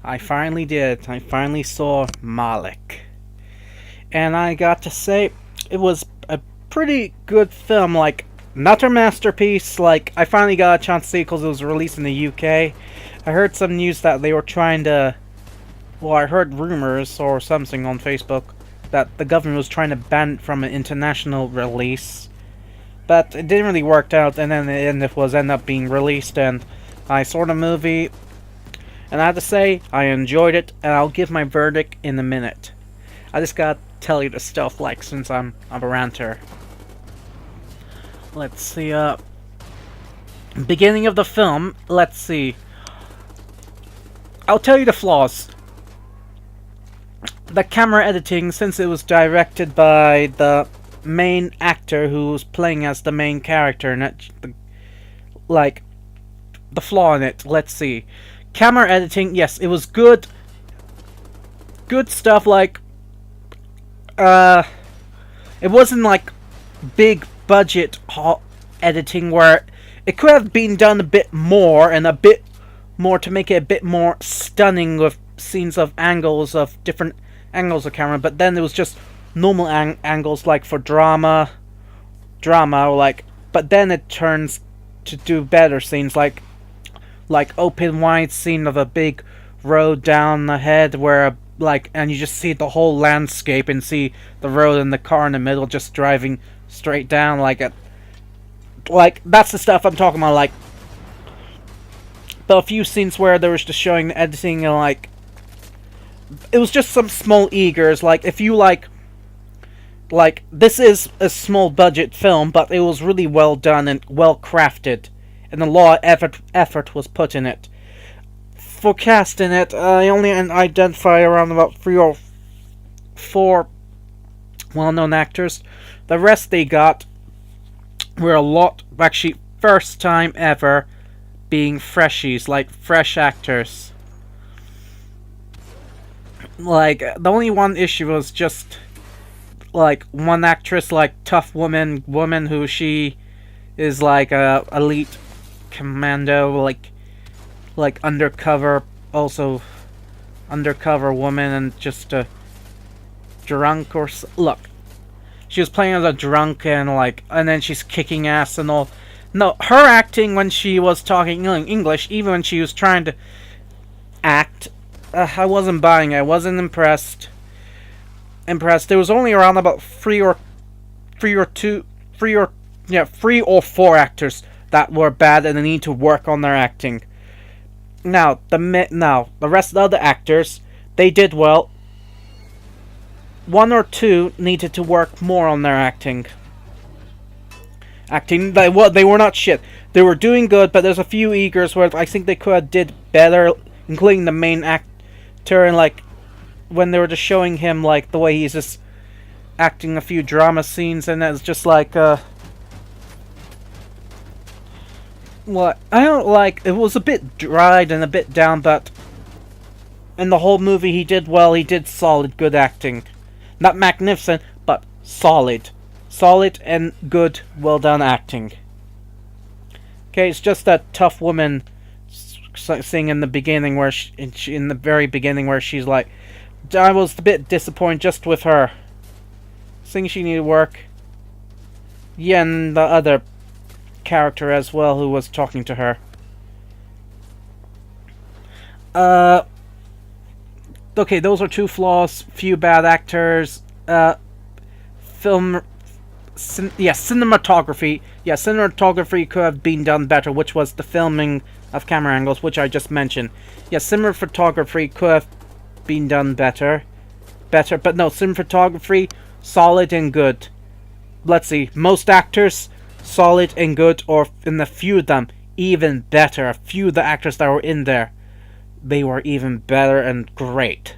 I finally did. I finally saw Maailk. And I got to say, it was a pretty good film. Like, not a masterpiece. Like, I finally got a chance to see it because it was released in the UK. I heard some news that they were trying to... Well, I heard rumors or something on Facebook that the government was trying to ban it from an international release. But it didn't really work out, and then it ended up being released, and I saw the movie, and I have to say, I enjoyed it, and I'll give my verdict in a minute. I just gotta tell you the stuff, like, since I'm a ranter. Let's see, beginning of the film, let's see. I'll tell you the flaws. The camera editing, since it was directed by the main actor who was playing as the main character, and like, the flaw in it, let's see. Camera editing, yes, it was good. Good stuff, like, it wasn't like big budget editing where it could have been done a bit more and a bit more to make it a bit more stunning with scenes of different angles of camera, but then it was just normal angles, like for drama, like, but then it turns to do better scenes, like open wide scene of a big road down ahead where and you just see the whole landscape and see the road and the car in the middle just driving straight down, like that's the stuff I'm talking about. Like, but a few scenes where there was just showing the editing, and like, it was just some small eagers. Like, if you like this is a small budget film, but it was really well done and well crafted, and a lot of effort was put in it. For casting it, I only identify around about 3 or 4 well-known actors. The rest they got were a lot, actually, first time ever being freshies, like fresh actors. Like, the only one issue was just like one actress, like tough woman who she is like a elite commando, like undercover, also undercover woman, and just a drunk or look. She was playing as a drunk, and then she's kicking ass and all. No, her acting when she was talking English, even when she was trying to act, I wasn't buying it. I wasn't impressed. There was only around about 3 or 4 actors that were bad and they need to work on their acting. Now the rest of the other actors, they did well. 1 or 2 needed to work more on their acting. They were not shit. They were doing good, but there's a few eagers where I think they could have did better, including the main actor, and like when they were just showing him like the way he's just acting a few drama scenes, and it's just like what I don't like. It was a bit dried and a bit down, but in the whole movie he did well. He did solid, good acting. Not magnificent, but solid and good, well done acting. Okay, it's just that tough woman thing in the beginning where in the very beginning where she's like, I was a bit disappointed just with her. Think she needed work. Yeah, and the other character as well who was talking to her. Okay, those are 2 flaws. Few bad actors. Cinematography. Yeah, cinematography could have been done better, which was the filming of camera angles, which I just mentioned. Yeah, cinematography could have been done better, but no, cinematography, solid and good. Let's see, most actors, solid and good, or in the few of them, even better. A few of the actors that were in there, they were even better and great.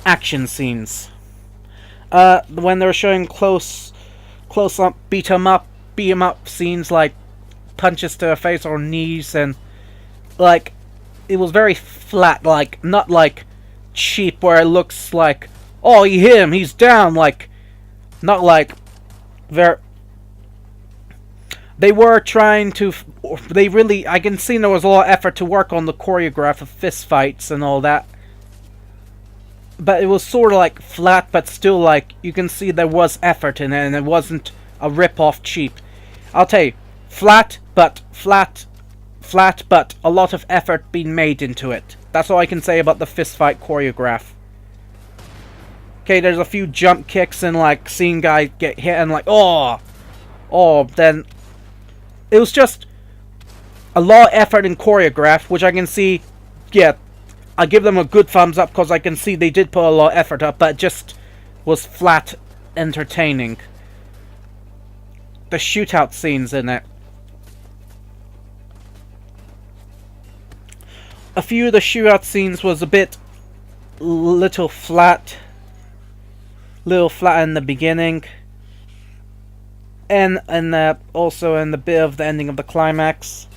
Action scenes. When they were showing close up, beat 'em up scenes, like punches to the face or knees, and like it was very flat, like not like cheap where it looks like, oh, he hit him, he's down, like not like very. they were trying to. They really. I can see there was a lot of effort to work on the choreograph of fist fights and all that. But it was sort of like flat, but still like you can see there was effort in it, and it wasn't a rip-off cheap. I'll tell you, flat, but a lot of effort being made into it. That's all I can say about the fist fight choreograph. Okay, there's a few jump kicks and like seeing guys get hit and like then it was just a lot of effort in choreograph, which I can see. Yeah, I give them a good thumbs up because I can see they did put a lot of effort up, but it just was flat entertaining. The shootout scenes in it. A few of the shootout scenes was a bit little flat in the beginning, and also in the bit of the ending of the climax.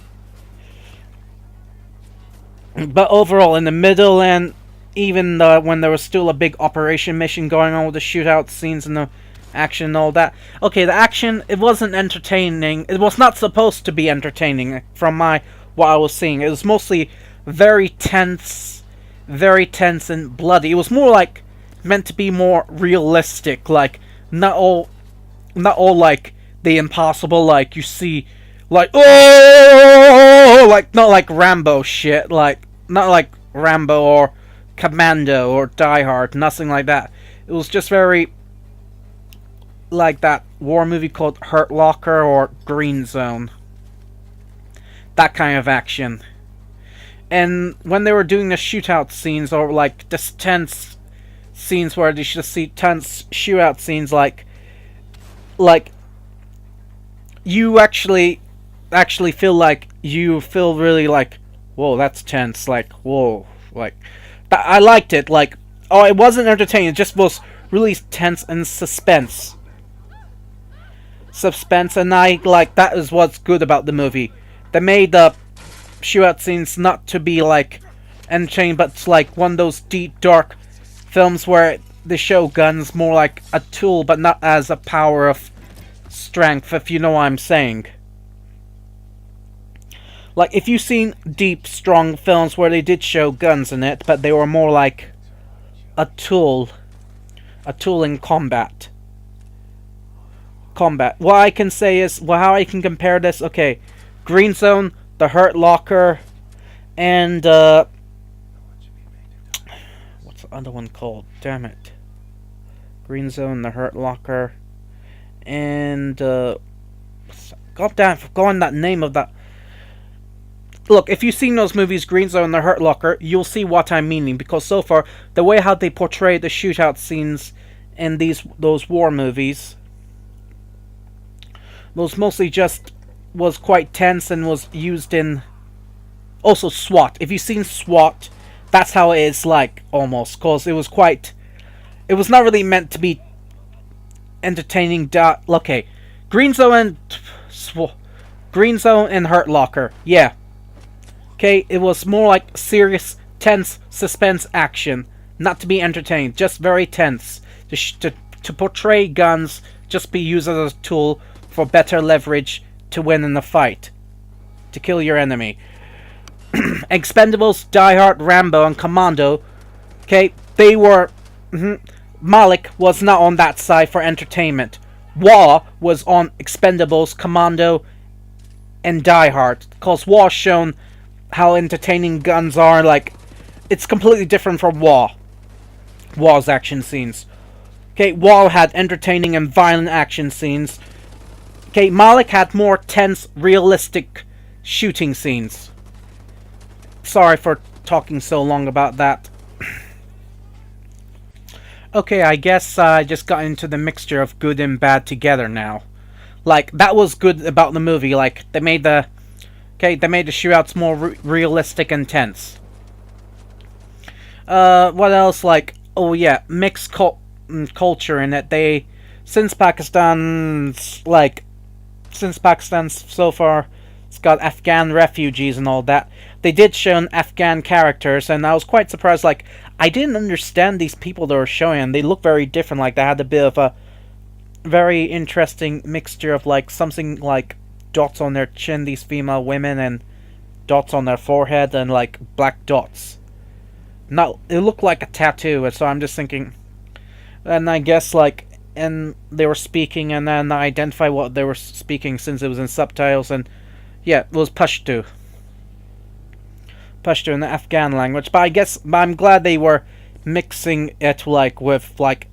But overall, in the middle, and even when there was still a big operation mission going on with the shootout scenes and the action and all that. Okay, the action, it wasn't entertaining. It was not supposed to be entertaining from what I was seeing. It was mostly very tense and bloody. It was more like meant to be more realistic, like not all like the impossible, like you see, like like not like Rambo shit, like not like Rambo or Commando or Die Hard, nothing like that. It was just very like that war movie called Hurt Locker or Green Zone. That kind of action. And when they were doing the shootout scenes, or like this tense scenes where you should see tense shootout scenes, like you actually feel like you feel really like, whoa, that's tense, like whoa, like I liked it. Like, oh, it wasn't entertaining, it just was really tense and suspense, and I like that is what's good about the movie. They made the shootout scenes not to be like entertaining, but it's like one of those deep dark films where they show guns more like a tool, but not as a power of strength, if you know what I'm saying. Like, if you've seen deep, strong films where they did show guns in it, but they were more like a tool in combat. What I can say is, well, how I can compare this, okay, Green Zone, The Hurt Locker, and what's the other one called? Damn it. Green Zone, The Hurt Locker, and god damn, I've forgotten that name of that. Look, if you've seen those movies, Green Zone and The Hurt Locker, you'll see what I'm meaning, because so far, the way how they portray the shootout scenes in those war movies was mostly just was quite tense and was used in also SWAT. If you've seen SWAT, that's how it is like, almost, because it was not really meant to be entertaining. Okay, Green Zone and Hurt Locker, yeah. Okay, it was more like serious, tense, suspense action, not to be entertained, just very tense. To portray guns, just be used as a tool for better leverage to win in the fight, to kill your enemy. Expendables, Die Hard, Rambo, and Commando, okay, they were... Maailk was not on that side for entertainment. War was on Expendables, Commando, and Die Hard, because War's shown how entertaining guns are. Like, it's completely different from War's action scenes. Okay, War had entertaining and violent action scenes. Okay, Maailk had more tense, realistic shooting scenes. Sorry for talking so long about that. Okay, I guess I just got into the mixture of good and bad together now. Like, that was good about the movie. Like, they made the shootouts more realistic and tense. What else? Like, oh yeah, mixed culture in it. Since Pakistan so far, it's got Afghan refugees and all that. They did show Afghan characters, and I was quite surprised. Like, I didn't understand these people they were showing, and they look very different. Like, they had a bit of a very interesting mixture of like something like dots on their chin, these female women, and dots on their forehead, and like black dots. Not, it looked like a tattoo, and so I'm just thinking, and I guess like, and they were speaking, and then I identify what they were speaking since it was in subtitles, and yeah, it was Pashto in the Afghan language. But I guess, I'm glad they were mixing it like with like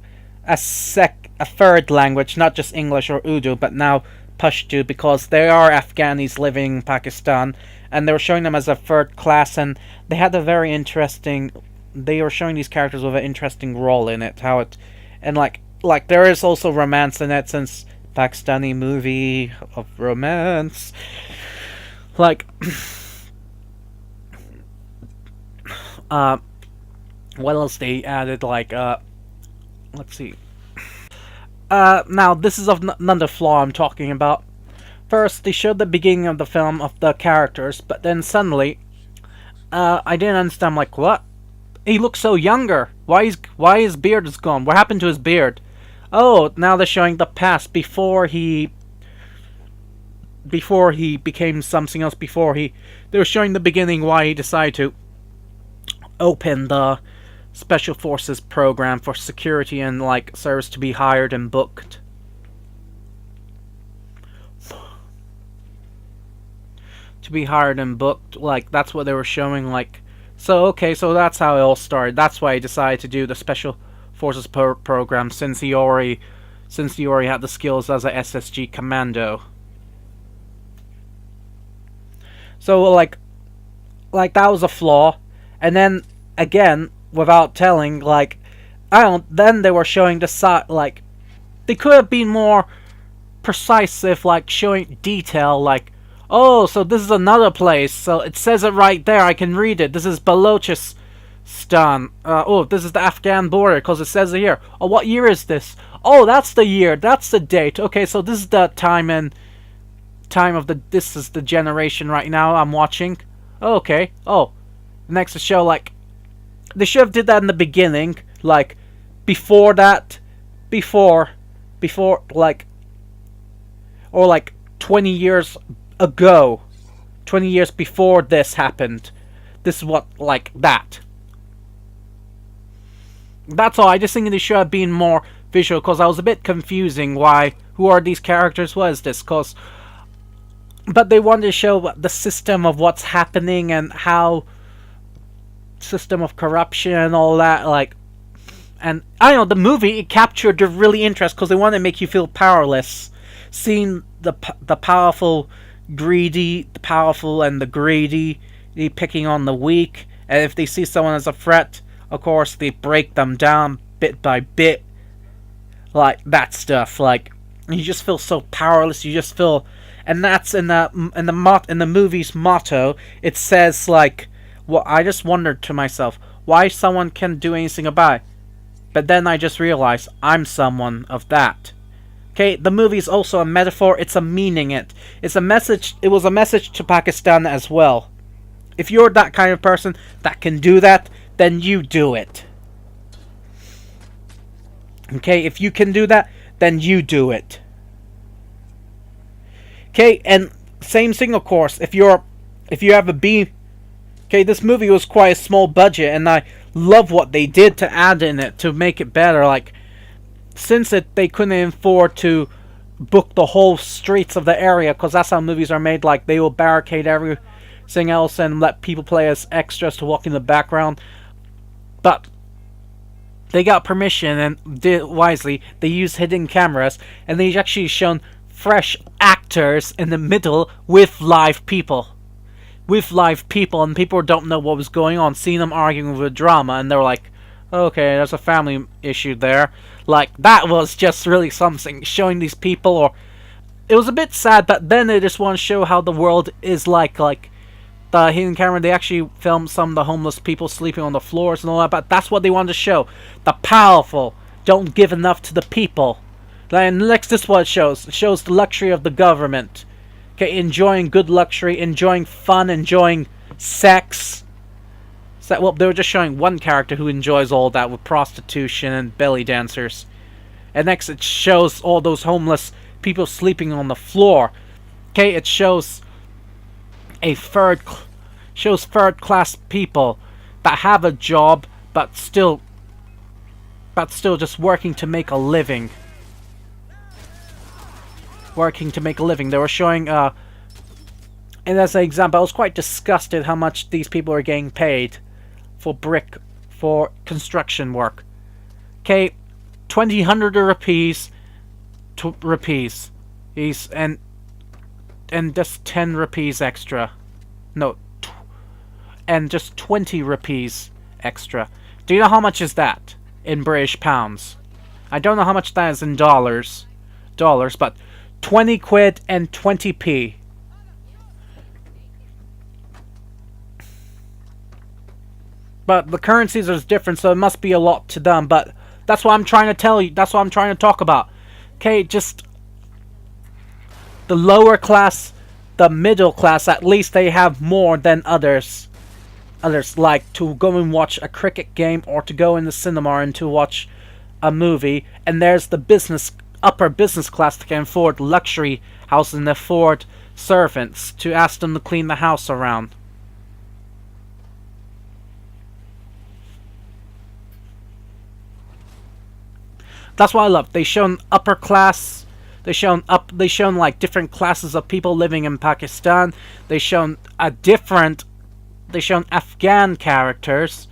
a third language, not just English or Urdu, but now Pashto, because there are Afghanis living in Pakistan, and they were showing them as a third class, and they had a very interesting. They were showing these characters with an interesting role in it, how it, and like there is also romance in it, since Pakistani movie of romance, like. What else they added? Like, let's see. Now this is another flaw I'm talking about. First, they showed the beginning of the film of the characters, but then suddenly, I didn't understand. I'm like, what? He looks so younger. Why his beard is gone? What happened to his beard? Oh, now they're showing the past before he became something else. They were showing the beginning, why he decided to open the Special Forces program for security and like service to be hired and booked. Like that's what they were showing. Like, so okay, so that's how it all started. That's why he decided to do the Special Forces program, since he already had the skills as a SSG commando. So like that was a flaw. And then again, without telling, like, then they were showing the side, like, they could have been more precise if, like, showing detail, like, oh, so this is another place, so it says it right there, I can read it, this is Balochistan, oh, this is the Afghan border, because it says it here, oh, what year is this? Oh, that's the year, that's the date, okay, so this is the this is the generation right now I'm watching, oh, okay, oh, next to show, like, they should have did that in the beginning, like, before, like, or like 20 years ago, 20 years before this happened. This is what, like, that. That's all. I just think they should have been more visual, because I was a bit confusing. Who are these characters? What is this? But they wanted to show the system of what's happening and how system of corruption and all that, like, and I don't know, the movie, it captured the really interest because they wanted to make you feel powerless, seeing the powerful and the greedy picking on the weak, and if they see someone as a threat, of course they break them down bit by bit, like that stuff. Like, you just feel so powerless, you just feel, and that's in the movie's motto. It says, like, well, I just wondered to myself why someone can do anything about it. But then I just realized I'm someone of that. Okay, the movie is also a metaphor. It's a meaning. It's a message. It was a message to Pakistan as well. If you're that kind of person that can do that, then you do it. Okay, if you can do that, then you do it. Okay, and same thing, of course. If you have a B. Okay, this movie was quite a small budget, and I love what they did to add in it to make it better. Like, since they couldn't afford to book the whole streets of the area, because that's how movies are made. Like, they will barricade everything else and let people play as extras to walk in the background. But they got permission and did wisely. They used hidden cameras, and they actually shown fresh actors in the middle with live people. And people don't know what was going on, seeing them arguing with drama, and they're like, okay, there's a family issue there. Like, that was just really something, showing these people, or it was a bit sad, but then they just want to show how the world is like the hidden camera, they actually filmed some of the homeless people sleeping on the floors and all that, but that's what they wanted to show. The powerful don't give enough to the people. And next, this is what it shows. It shows the luxury of the government. Okay, enjoying good luxury, enjoying fun, enjoying sex. So, well, they were just showing one character who enjoys all that with prostitution and belly dancers. And next, it shows all those homeless people sleeping on the floor. Okay, it shows a third class people that have a job but still just working to make a living. They were showing and as an example, I was quite disgusted how much these people are getting paid for construction work. Okay, 2,000 rupees and just 10 rupees extra. No, and just 20 rupees extra. Do you know how much is that in British pounds? I don't know how much that is in dollars, but 20 quid and 20p. But the currencies are different, so it must be a lot to them. But that's what I'm trying to tell you. That's what I'm trying to talk about. Okay, just the lower class, the middle class, at least they have more than others. Others like to go and watch a cricket game or to go in the cinema and to watch a movie. And there's the upper business class that can afford luxury houses and afford servants to ask them to clean the house around. That's what I love. They shown upper class. They shown like different classes of people living in Pakistan. They shown Afghan characters.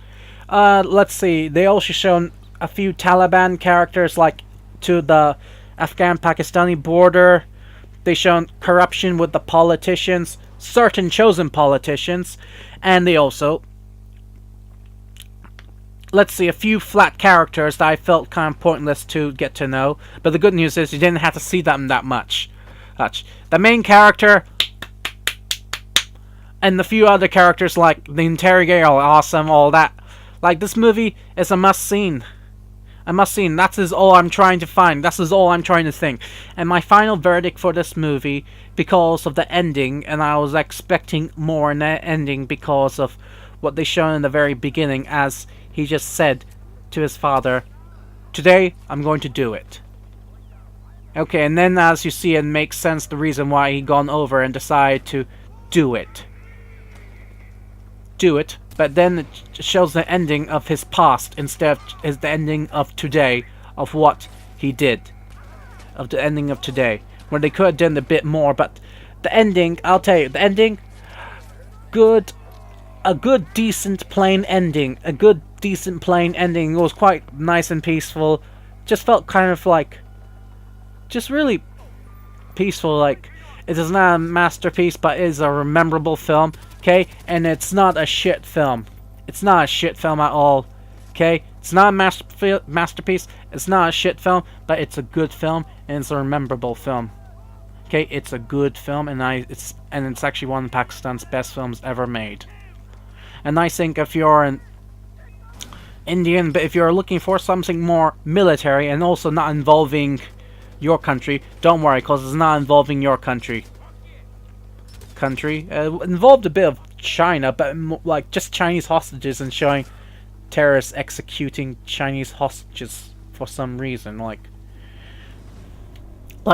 Let's see. They also shown a few Taliban characters, like to the Afghan-Pakistani border. They shown corruption with the politicians, certain chosen politicians, and they also, let's see, a few flat characters that I felt kind of pointless to get to know. But the good news is you didn't have to see them that much. The main character and the few other characters like the interrogator are awesome, all that. Like, this movie is a must-seen. That is all I'm trying to find. That is all I'm trying to think. And my final verdict for this movie, because of the ending, and I was expecting more in the ending because of what they shown in the very beginning, as he just said to his father, "Today, I'm going to do it." Okay, and then as you see, it makes sense the reason why he gone over and decided to do it. But then it shows the ending of his past instead of the ending of today, of what he did. Of the ending of today. Where they could have done a bit more, but the ending, I'll tell you, the ending, a good decent plain ending. It was quite nice and peaceful. Just felt kind of like, just really peaceful. Like, it is not a masterpiece, but it is a memorable film. Okay, and it's not a shit film. It's not a shit film at all. Okay, it's not a masterpiece. It's not a shit film, but it's a good film and it's a memorable film. Okay, it's a good film, and it's actually one of Pakistan's best films ever made. And I think if you're an Indian, but if you're looking for something more military and also not involving your country, don't worry, because it's not involving your country. Involved a bit of China, but like just Chinese hostages and showing terrorists executing Chinese hostages for some reason. Like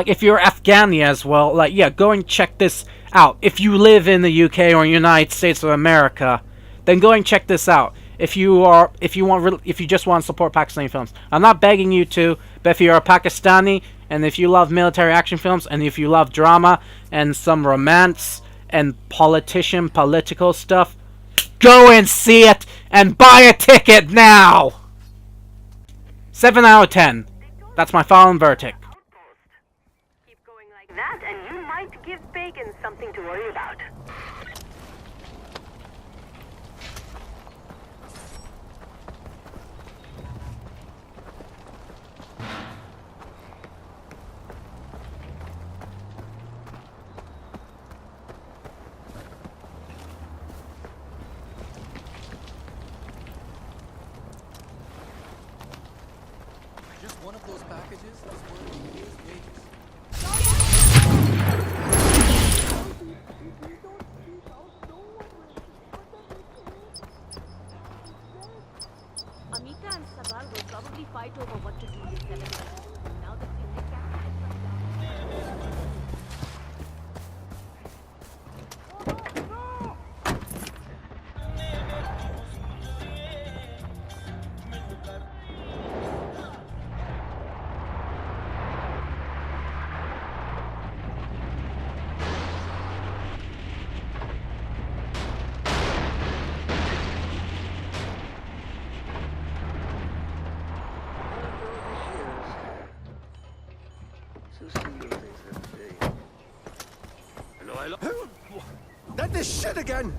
if you're Afghani as well, like, yeah, go and check this out. If you live in the UK or United States of America, then go and check this out. If you just want to support Pakistani films, I'm not begging you to, but if you're a Pakistani and if you love military action films and if you love drama and some romance and political stuff, go and see it and buy a ticket now! 7 out of 10. That's my final verdict. Keep going like that and you might give Bacon something to worry about. One of those packages is worth his wages. Amita and Sagar will probably fight over what to do with 7 now that we've decapitated some. Not this shit again!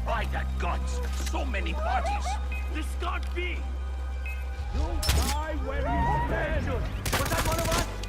By the gods! So many bodies! This can't be! You'll die when you stand! Was that one of us?